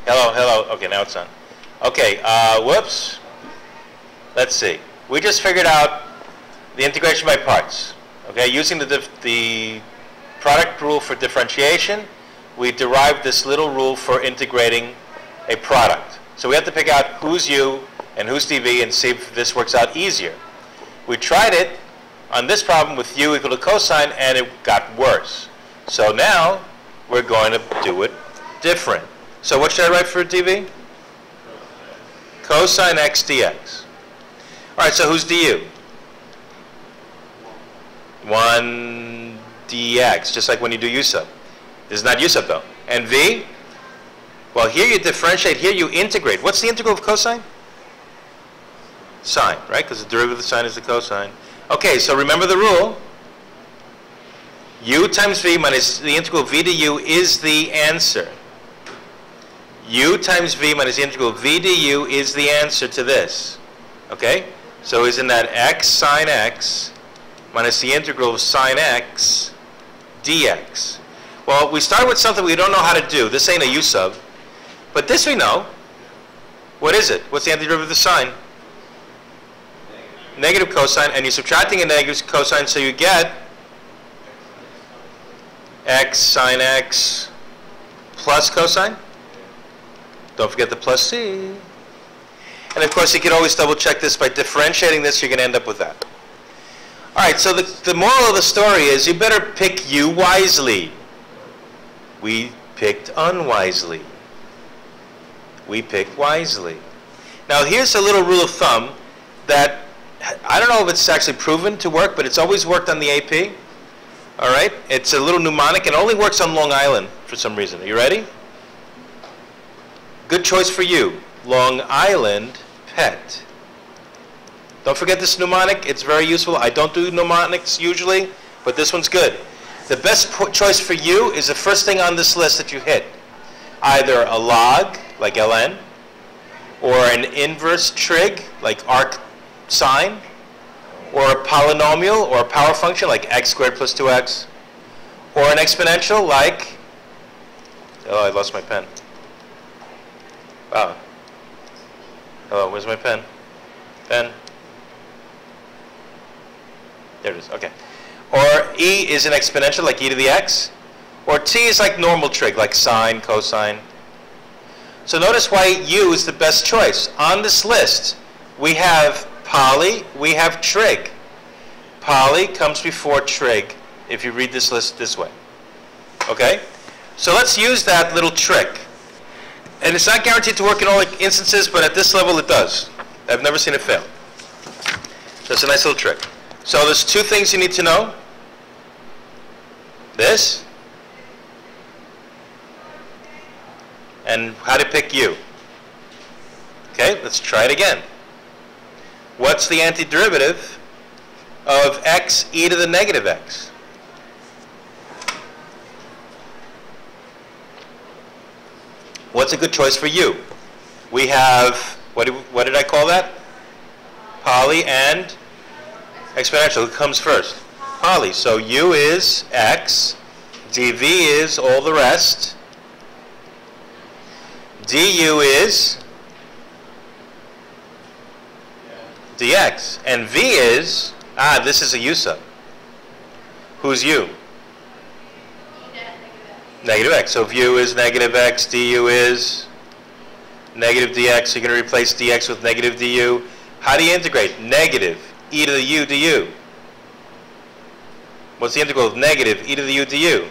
Hello, hello. Okay, now it's on. Okay, whoops. Let's see. We just figured out the integration by parts. Okay, using the product rule for differentiation, we derived this little rule for integrating a product. So we have to pick out who's u and who's dv and see if this works out easier. We tried it on this problem with u equal to cosine, and it got worse. So now we're going to do it different. So what should I write for dv? Cosine x dx. All right, so who's du? 1 dx, just like when you do u sub. This is not u sub though. And v? Well, here you differentiate, here you integrate. What's the integral of cosine? Sine, right? Because the derivative of the sine is the cosine. Okay, so remember the rule. U times v minus the integral of v to u is the answer. U times v minus the integral of v du is the answer to this. Okay? So isn't that x sine x minus the integral of sine x dx? Well, we start with something we don't know how to do. This ain't a u sub. But this we know. What is it? What's the antiderivative of the sine? Negative cosine, and you're subtracting a negative cosine, so you get x sine x plus cosine. Don't forget the plus c. And of course, you can always double check this by differentiating this. You're going to end up with that. All right, so the moral of the story is you better pick u wisely. We picked unwisely. We picked wisely. Now, here's a little rule of thumb that I don't know if it's actually proven to work, but it's always worked on the AP. All right? It's a little mnemonic, and only works on Long Island for some reason. Are you ready? Good choice for you. Long Island pet. Don't forget this mnemonic. It's very useful. I don't do mnemonics usually, but this one's good. The best choice for you is the first thing on this list that you hit. Either a log, like ln, or an inverse trig, like arc sine, or a polynomial or a power function like x squared plus 2x, or an exponential like, oh, I lost my pen. Wow. Hello, where's my pen? Pen? There it is, okay. Or e is an exponential like e to the x, or t is like normal trig like sine, cosine. So notice why u is the best choice. On this list, we have poly, we have trig. Poly comes before trig if you read this list this way. Okay? So let's use that little trick. And it's not guaranteed to work in all instances, but at this level it does. I've never seen it fail. So it's a nice little trick. So there's two things you need to know. This, and how to pick u. Okay, let's try it again. What's the antiderivative of x e to the negative x? What's a good choice for u? We have, what did I call that? Poly and exponential. Who comes first? Poly. So u is x, dv is all the rest, du is dx, and v is, this is a u sub. Who's u? Negative x. So if u is negative x, du is negative dx. You're going to replace dx with negative du. How do you integrate? Negative e to the u du. What's the integral of negative e to the u du?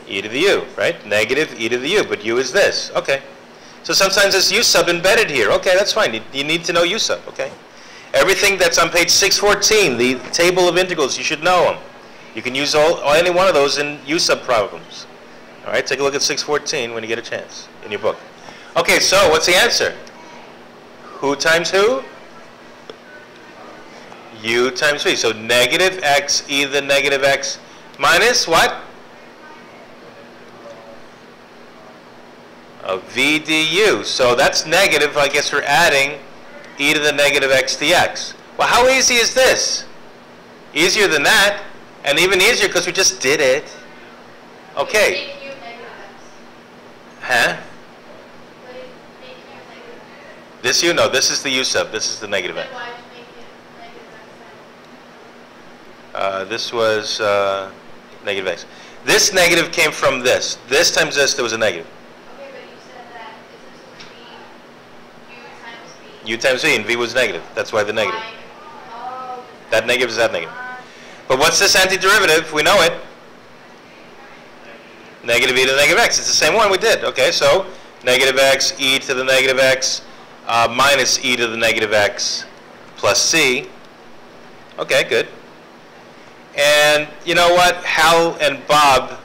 E to the u, right? Negative e to the u, but u is this. Okay. So sometimes there's u sub embedded here. Okay, that's fine. You need to know u sub, okay? Everything that's on page 614, the table of integrals, you should know them. You can use any one of those in u sub problems. All right, take a look at 614 when you get a chance in your book. Okay, so what's the answer? Who times who? U times v. So negative x e to the negative x minus what? V du. So that's negative. I guess we're adding e to the negative x dx. Well, how easy is this? Easier than that, and even easier because we just did it. Okay. This u? No, this is the u sub. This is the negative x. Why did you make it negative x? This was negative x. This negative came from this. This times this, there was a negative. Okay, but you said that it's supposed to be U times v, and v was negative. That's why the negative. Oh, That negative is that negative. But what's this antiderivative? We know it. Negative e to the negative x. It's the same one we did. Okay, so negative x e to the negative x minus e to the negative x plus c. Okay, good. And you know what? Hal and Bob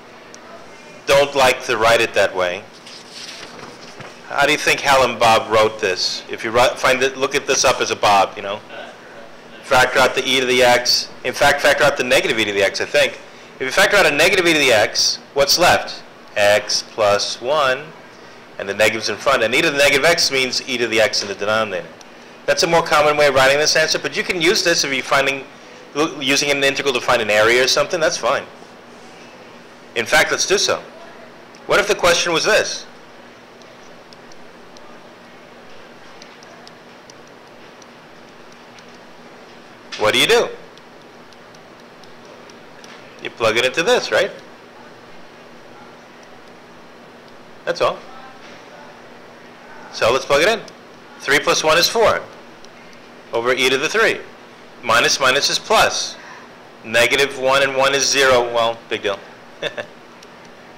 don't like to write it that way. How do you think Hal and Bob wrote this? If you find it, look at this up as a Bob, you know. Factor out the e to the x. In fact, factor out the negative e to the x, I think. If you factor out a negative e to the x, what's left? X plus 1, and the negative's in front. And e to the negative x means e to the x in the denominator. That's a more common way of writing this answer, but you can use this if you're using an integral to find an area or something. That's fine. In fact, let's do so. What if the question was this? What do? You plug it into this, right? That's all. So let's plug it in. 3 plus 1 is 4 over e to the 3. Minus minus is plus. Negative 1 and 1 is 0. Well, big deal.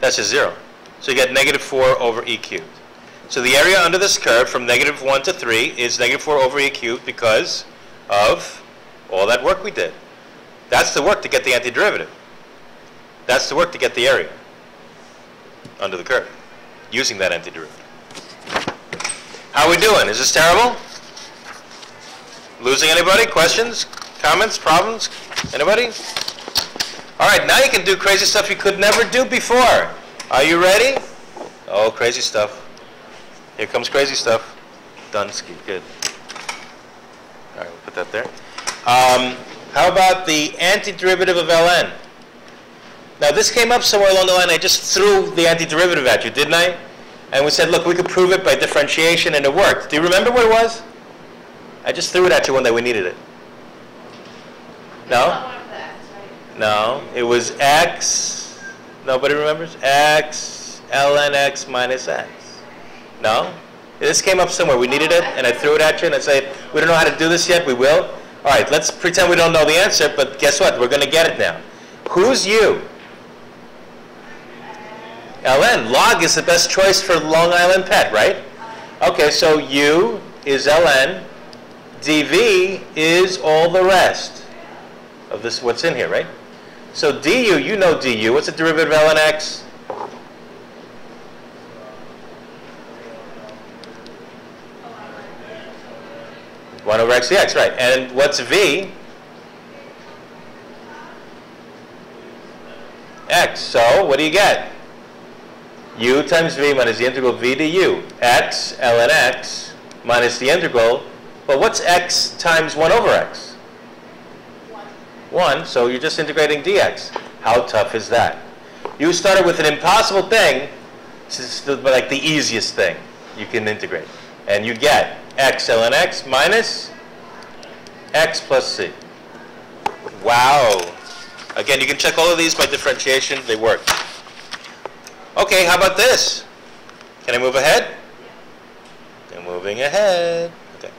That's just 0. So you get negative 4 over e cubed. So the area under this curve from negative 1 to 3 is negative 4 over e cubed because of all that work we did. That's the work to get the antiderivative. That's the work to get the area under the curve, using that antiderivative. How are we doing? Is this terrible? Losing anybody? Questions? Comments? Problems? Anybody? All right, now you can do crazy stuff you could never do before. Are you ready? Oh, crazy stuff. Here comes crazy stuff. Dunsky, good. All right, we'll put that there. How about the antiderivative of ln? Now this came up somewhere along the line. I just threw the antiderivative at you, didn't I? And we said, look, we could prove it by differentiation, and it worked. Do you remember what it was? I just threw it at you one day we needed it. No? No, it was x. Nobody remembers? X ln x minus x. No? This came up somewhere. We needed it, and I threw it at you, and I said, we don't know how to do this yet. We will. All right, let's pretend we don't know the answer, but guess what? We're going to get it now. Who's u? ln. Log is the best choice for Long Island pet, right? Okay, so u is ln. dv is all the rest of this, what's in here, right? So du, you know du. What's the derivative of ln x? One over x dx, right? And what's v? X. So what do you get? U times v minus the integral v du. X ln x minus the integral. But what's x times 1 over x? 1. So you're just integrating dx. How tough is that? You started with an impossible thing. This is like the easiest thing you can integrate. And you get x ln x minus x plus c. Wow. Again, you can check all of these by differentiation. They work. Okay, how about this? Can I move ahead? I'm moving ahead. Okay.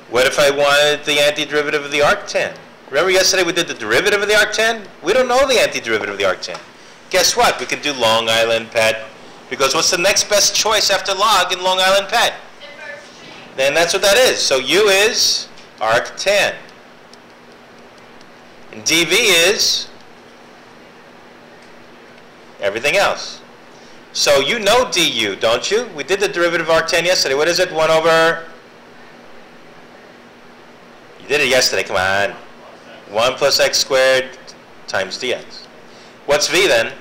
What if I wanted the antiderivative of the arctan? Remember yesterday we did the derivative of the arctan? We don't know the antiderivative of the arctan. Guess what? We can do Long Island pet. Because what's the next best choice after log in Long Island pet? Then that's what that is. So u is arctan. And dv is everything else. So you know du, don't you? We did the derivative of arctan yesterday. What is it? 1 over... You did it yesterday. Come on. 1 plus x squared times dx. What's v then?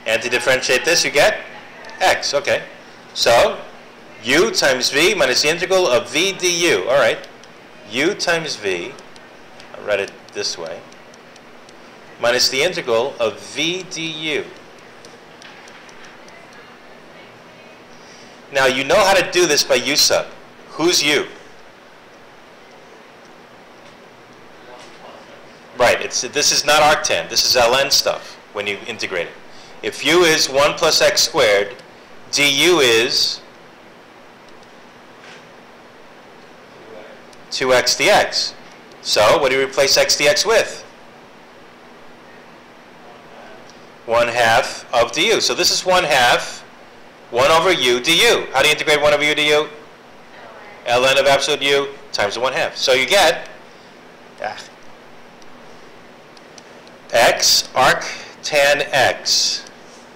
Anti-differentiate this, you get x. Okay. So u times v minus the integral of v du. All right. U times v, I'll write it this way, minus the integral of v du. Now you know how to do this by U sub. Who's U? Right, this is not arctan, this is ln stuff when you integrate it. If U is 1 plus x squared, du is 2x dx. So what do you replace x dx with? 1/2 of du. So this is 1/2, 1 over u du. How do you integrate 1 over u du? ln of absolute u times the 1/2. So you get x arc tan x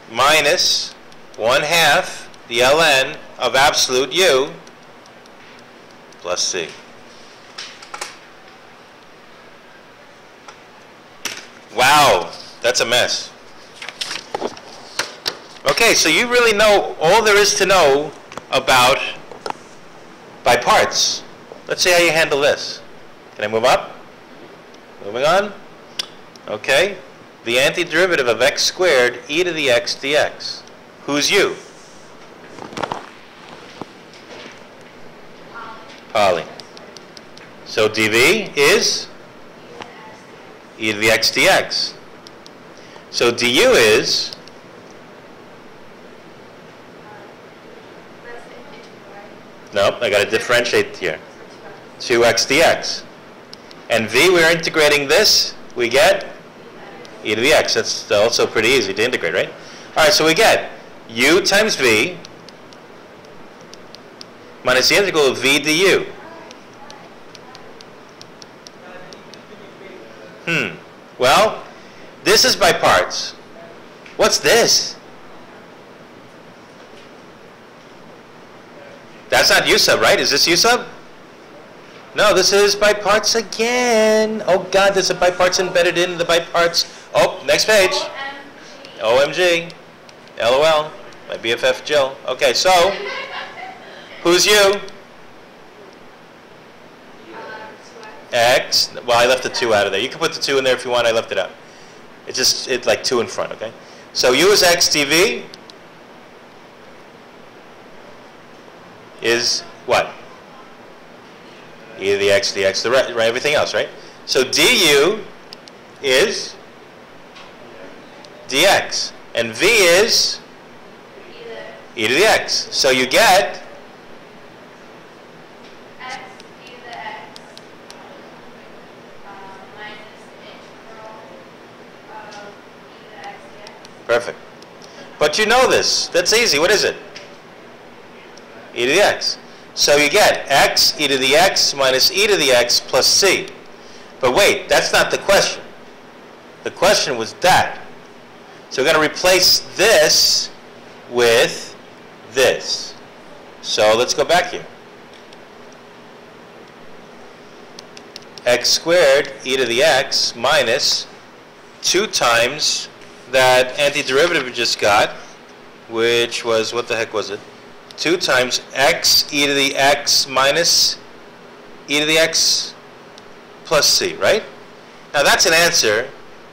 minus 1/2 the ln of absolute u plus c. Wow, that's a mess. Okay, so you really know all there is to know about by parts. Let's see how you handle this. Can I move up? Moving on. Okay, the antiderivative of x squared e to the x dx. Who's u? Poly. So dv is e to the x dx. So du is nope, I got to differentiate here. 2x dx. And v, we're integrating this, we get e to the x. That's also pretty easy to integrate, right? All right, so we get u times v minus the integral of v du. Well, this is by parts. What's this? That's not u sub, right? Is this u sub? No, this is by parts again. Oh God, there's a by parts embedded in the by parts. Oh, next page. OMG. LOL. My BFF Jill. Okay, so who's you? X. Well, I left the 2 out of there. You can put the 2 in there if you want. I left it out. It's like 2 in front. Okay. So u is x dv is what? E to the x dx. The right, everything else, right? So du is dx, and v is e to the x. So you get x e to the x minus the integral of e to the x dx. perfect. But you know this. That's easy. What is it? E to the x. So you get x e to the x minus e to the x plus c. But wait, that's not the question. The question was that. So we're going to replace this with this. So let's go back here. X squared e to the x minus 2 times that antiderivative we just got, which was, what the heck was it? 2 times x e to the x minus e to the x plus c, right? Now that's an answer,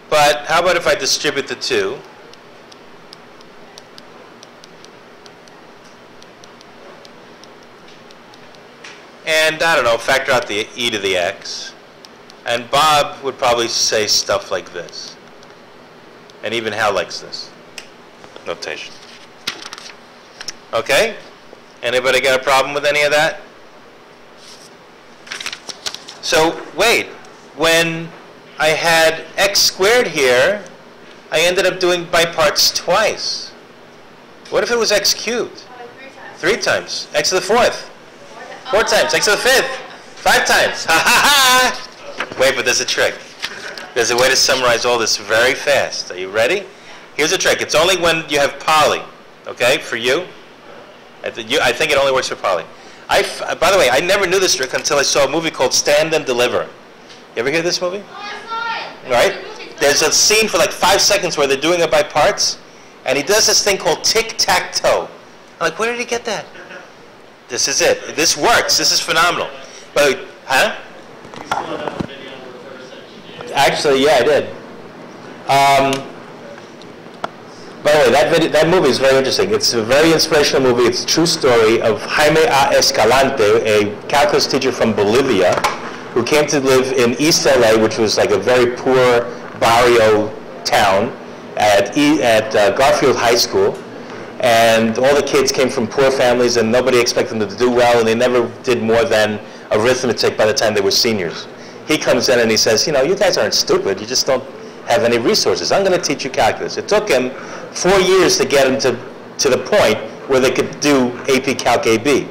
but how about if I distribute the 2? And, I don't know, factor out the e to the x. And Bob would probably say stuff like this. And even Hal likes this notation. Okay? Anybody got a problem with any of that? So, wait. When I had x squared here, I ended up doing by parts twice. What if it was x cubed? 3 times. X to the 4th. 4 times. X to the 5th. 5 times. Ha ha ha! Wait, but there's a trick. There's a way to summarize all this very fast. Are you ready? Here's a trick. It's only when you have poly. Okay? For you. I think it only works for poly. By the way, I never knew this trick until I saw a movie called Stand and Deliver. You ever hear this movie? All right? There's a scene for like 5 seconds where they're doing it by parts, and he does this thing called Tic-Tac-Toe. I'm like, where did he get that? This is it. This works. This is phenomenal. But, huh? Actually, yeah, I did. By the way, that movie is very interesting. It's a very inspirational movie. It's a true story of Jaime A. Escalante, a calculus teacher from Bolivia, who came to live in East LA, which was like a very poor barrio town, at Garfield High School. And all the kids came from poor families, and nobody expected them to do well, and they never did more than arithmetic by the time they were seniors. He comes in and he says, you know, you guys aren't stupid. You just don't have any resources. I'm going to teach you calculus. It took him 4 years to get him to the point where they could do AP Calc AB.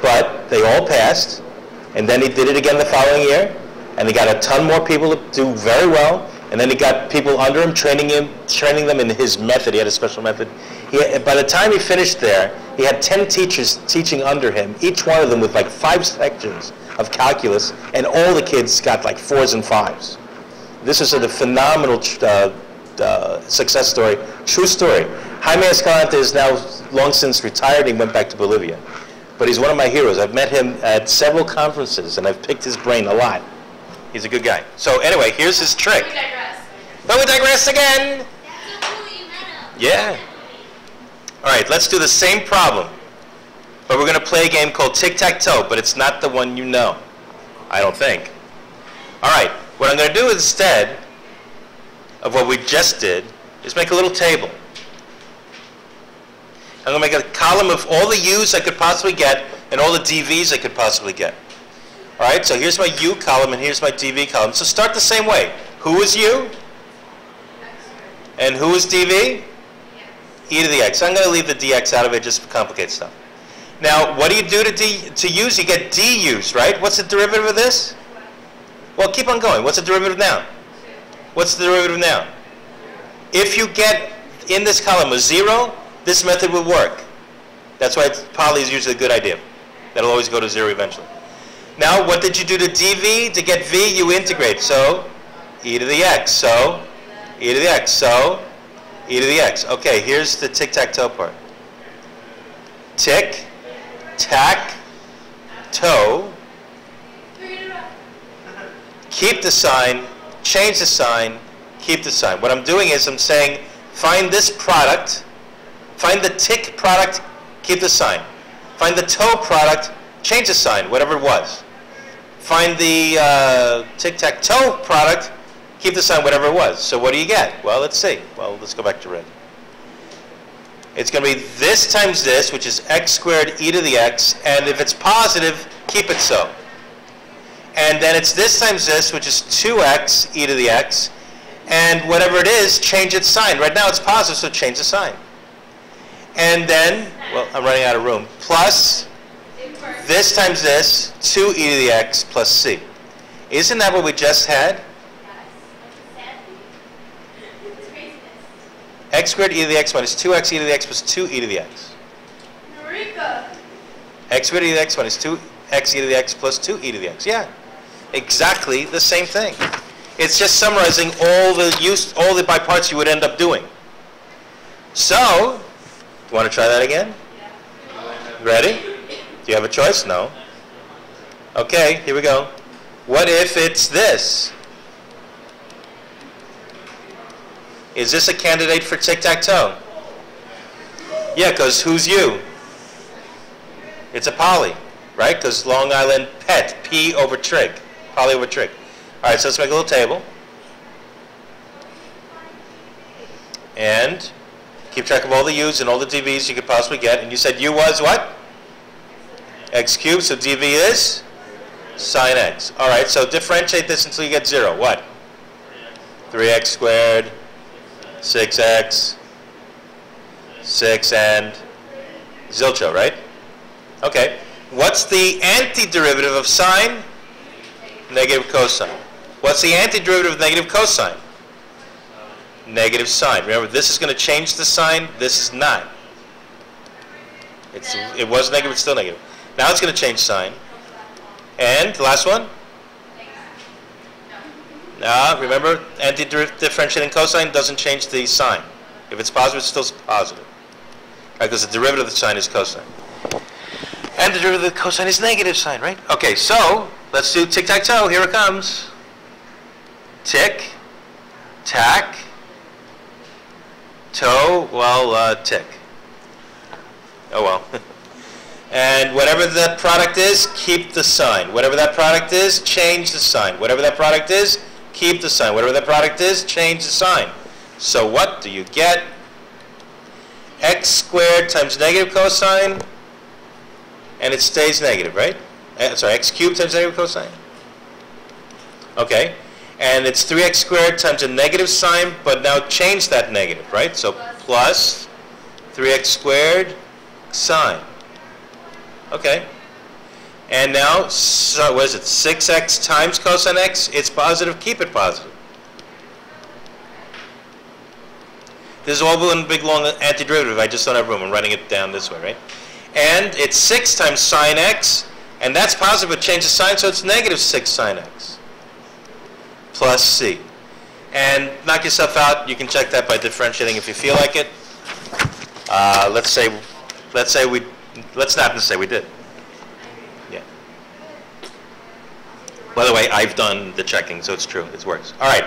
But they all passed, and then he did it again the following year, and he got a ton more people to do very well, and then he got people under him, training them in his method. He had a special method. By the time he finished there, he had 10 teachers teaching under him, each one of them with like 5 sections of calculus, and all the kids got like 4s and 5s. This is a phenomenal success story, true story. Jaime Escalante is now long since retired. He went back to Bolivia. But he's one of my heroes. I've met him at several conferences, and I've picked his brain a lot. He's a good guy. So anyway, here's his trick. We digress. But we digress again. That's so cool that you met him. Yeah. All right, let's do the same problem. But we're going to play a game called Tic-Tac-Toe, but it's not the one you know, I don't think. All right, what I'm going to do instead of what we just did is make a little table. I'm going to make a column of all the U's I could possibly get and all the DV's I could possibly get. All right, so here's my U column and here's my DV column. So start the same way. Who is U? And who is DV? E to the x. I'm going to leave the dx out of it just to complicate stuff. Now, what do you do to U's? You get du's, right? What's the derivative of this? Well, keep on going. What's the derivative now? What's the derivative now? If you get in this column a 0, this method will work. That's why poly is usually a good idea. That'll always go to 0 eventually. Now, what did you do to dv? To get v, you integrate. So, e to the x. So, e to the x. So, e to the x. Okay, here's the tic-tac-toe part. Tic, tac, toe. Keep the sign, change the sign, keep the sign. What I'm doing is I'm saying, find this product, find the tick product, keep the sign. Find the toe product, change the sign, whatever it was. Find the tic-tac-toe product, keep the sign, whatever it was. So what do you get? Well, let's see. Well, let's go back to red. It's going to be this times this, which is x squared e to the x, and if it's positive, keep it so. And then it's this times this, which is 2x e to the x, and whatever it is, change its sign. Right now it's positive, so change the sign. And then, well, I'm running out of room, plus this times this, 2e to the x plus c. Isn't that what we just had? X squared e to the x minus 2x e to the x plus 2e to the x. Eureka! X squared e to the x minus 2x e to the x plus 2e to the x. Yeah, exactly the same thing. It's just summarizing all the by parts you would end up doing. So, you want to try that again? Ready? Do you have a choice? No. Okay, here we go. What if it's this? Is this a candidate for tic-tac-toe? Yeah, because who's you? It's a poly, right? Because Long Island pet, P over trig, poly over trig. All right, so let's make a little table. And keep track of all the U's and all the DV's you could possibly get. And you said U was what? X cubed, so DV is sine x. All right, so differentiate this until you get 0. What? 3x squared. 6x, 6 and zilcho, right? Okay. What's the antiderivative of sine? Negative cosine. What's the antiderivative of negative cosine? Negative sine. Remember, this is going to change the sign. This is not. It was negative. It's still negative. Now it's going to change sign. And the last one? Remember, anti-differentiating cosine doesn't change the sign. If it's positive, it's still positive. Right, because the derivative of the sign is cosine. And the derivative of the cosine is negative sign, right? Okay, so let's do tic-tac-toe. Here it comes. Tick, tack, Toe, well, tick. Oh well. And whatever that product is, keep the sign. Whatever that product is, change the sign. Whatever that product is, keep the sign. Whatever that product is, change the sign. So what do you get? X squared times negative cosine, and it stays negative, right? Sorry, x cubed times negative cosine. Okay. And it's 3x squared times a negative sign, but now change that negative, right? So plus 3x squared sine. Okay. And now, so what is it? 6x times cosine x? It's positive. Keep it positive. This is all one big long antiderivative. I just don't have room. I'm writing it down this way, right? And it's 6 times sine x, and that's positive, but change the sign, so it's negative 6 sine x plus c. And knock yourself out. You can check that by differentiating if you feel like it. Let's not say we did. Yeah. By the way, I've done the checking, so it's true. It works. All right.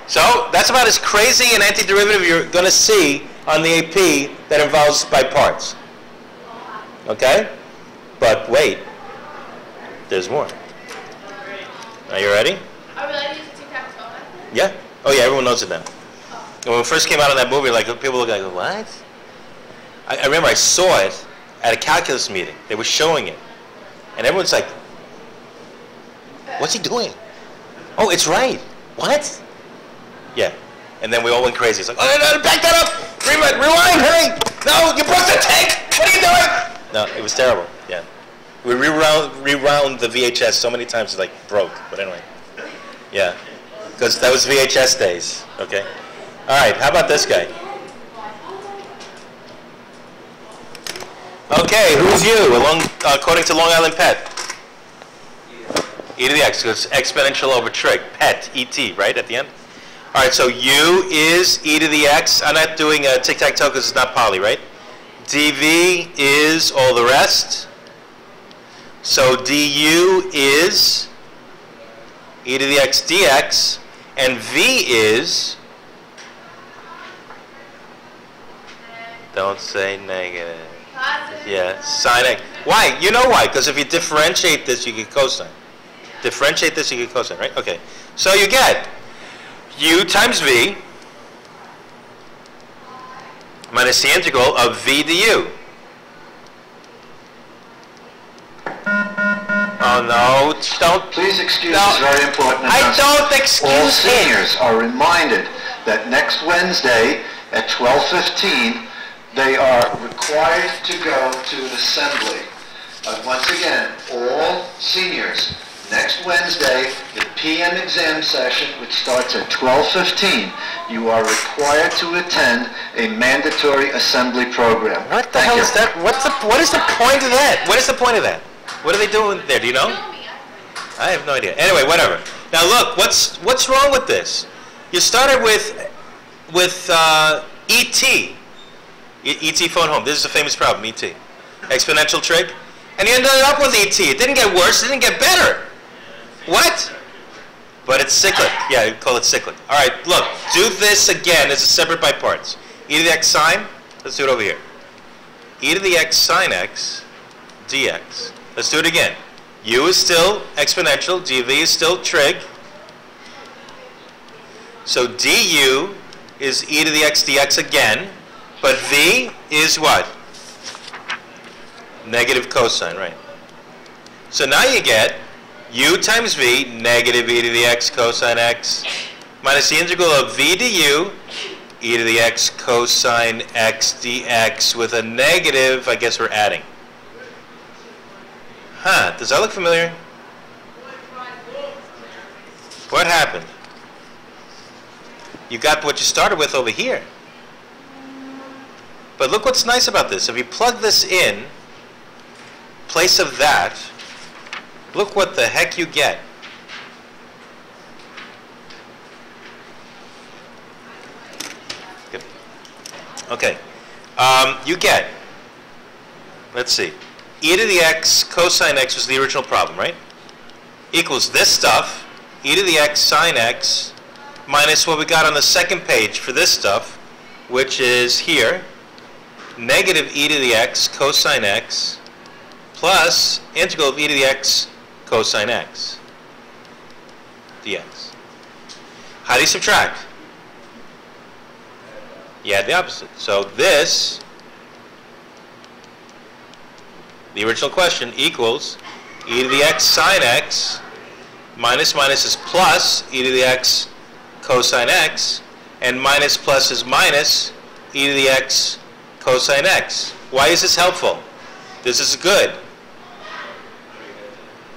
So that's about as crazy an antiderivative you're going to see on the AP that involves by parts. Okay? But wait. There's more. Are you ready? Are we allowed to use a Tic-Tac-Toe method? Yeah. Oh yeah, everyone knows it now. When we first came out on that movie, like people look like, what? I remember I saw it at a calculus meeting. They were showing it. And everyone's like, what's he doing? Oh, it's right. What? Yeah. And then we all went crazy. It's like, oh, no, back that up! Rewind, hurry! No, you broke the tank! What are you doing? No, it was terrible. Yeah. We rewound the VHS so many times it like broke. But anyway. Yeah. Because that was VHS days. Okay. All right, how about this guy? Okay, who's you? According to Long Island PET. E to the x, so it's exponential over trig. PET, ET, right, at the end? All right, so u is e to the x. I'm not doing a tic-tac-toe because it's not poly, right? dv is all the rest. So du is e to the x dx, and v is, don't say negative. Positive. Yeah, sine x. Why? You know why? Because if you differentiate this, you get cosine. Differentiate this, you get cosine, right? Okay. So you get u times v minus the integral of v du. Oh no, don't. Please excuse No. this very important I announcement. don't All excuse it. seniors are reminded that next Wednesday at 12:15 they are required to go to an assembly. Once again, all seniors, next Wednesday, the PM exam session, which starts at 12:15, you are required to attend a mandatory assembly program. What the Thank hell you. is that? What is the point of that? What is the point of that? What are they doing there? Do you know? Show me. I have no idea. Anyway, whatever. Now look, what's wrong with this? You started with ET. ET phone home. This is a famous problem, ET. Exponential trig. And you ended up with ET. It didn't get worse, it didn't get better. What? But it's cyclic. Yeah, you call it cyclic. All right, look, do this again as a separate by parts. E to the x sine, let's do it over here. E to the x sine x dx. Let's do it again. U is still exponential, dv is still trig. So du is e to the x dx again, but v is what? Negative cosine, right? So now you get u times v, negative e to the x cosine x, minus the integral of v du, e to the x cosine x dx with a negative, I guess we're adding. Huh, does that look familiar? What happened? You got what you started with over here. But look what's nice about this. If you plug this in, place of that, look what the heck you get. Good. Okay. You get, let's see, e to the x cosine x was the original problem, right? Equals this stuff, e to the x sine x, minus what we got on the second page for this stuff, which is here, negative e to the x cosine x plus integral of e to the x cosine x dx. How do you subtract? You add the opposite. So this, the original question, equals e to the x sine x minus minus is plus e to the x cosine x, and minus plus is minus e to the x cosine x. Why is this helpful? This is good.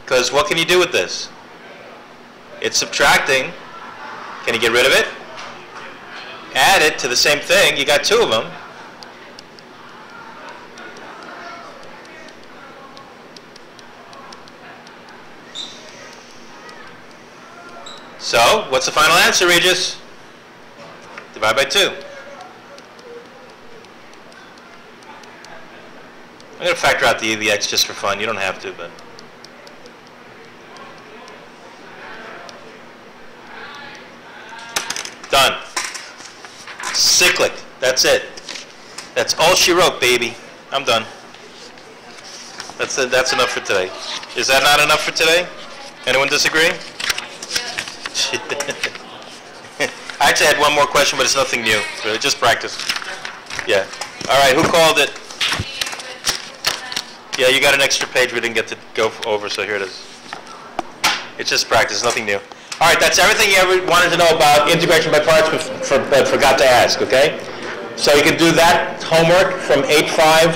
Because what can you do with this? It's subtracting. Can you get rid of it? Add it to the same thing. You got two of them. So, what's the final answer, Regis? Divide by 2. I'm going to factor out the e to the x just for fun. You don't have to, but... Done. Cyclic. That's it. That's all she wrote, baby. I'm done. That's enough for today. Is that not enough for today? Anyone disagree? I actually had one more question, but it's nothing new. Really, just practice. Yeah. All right, who called it? Yeah, you got an extra page we didn't get to go over, so here it is. It's just practice, nothing new. All right, that's everything you ever wanted to know about integration by parts but forgot to ask, okay? So you can do that homework from 8-5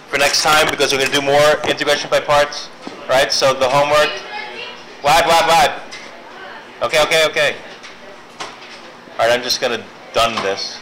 for next time, because we're going to do more integration by parts, right? So the homework... What? Okay. All right, I'm just going to done this.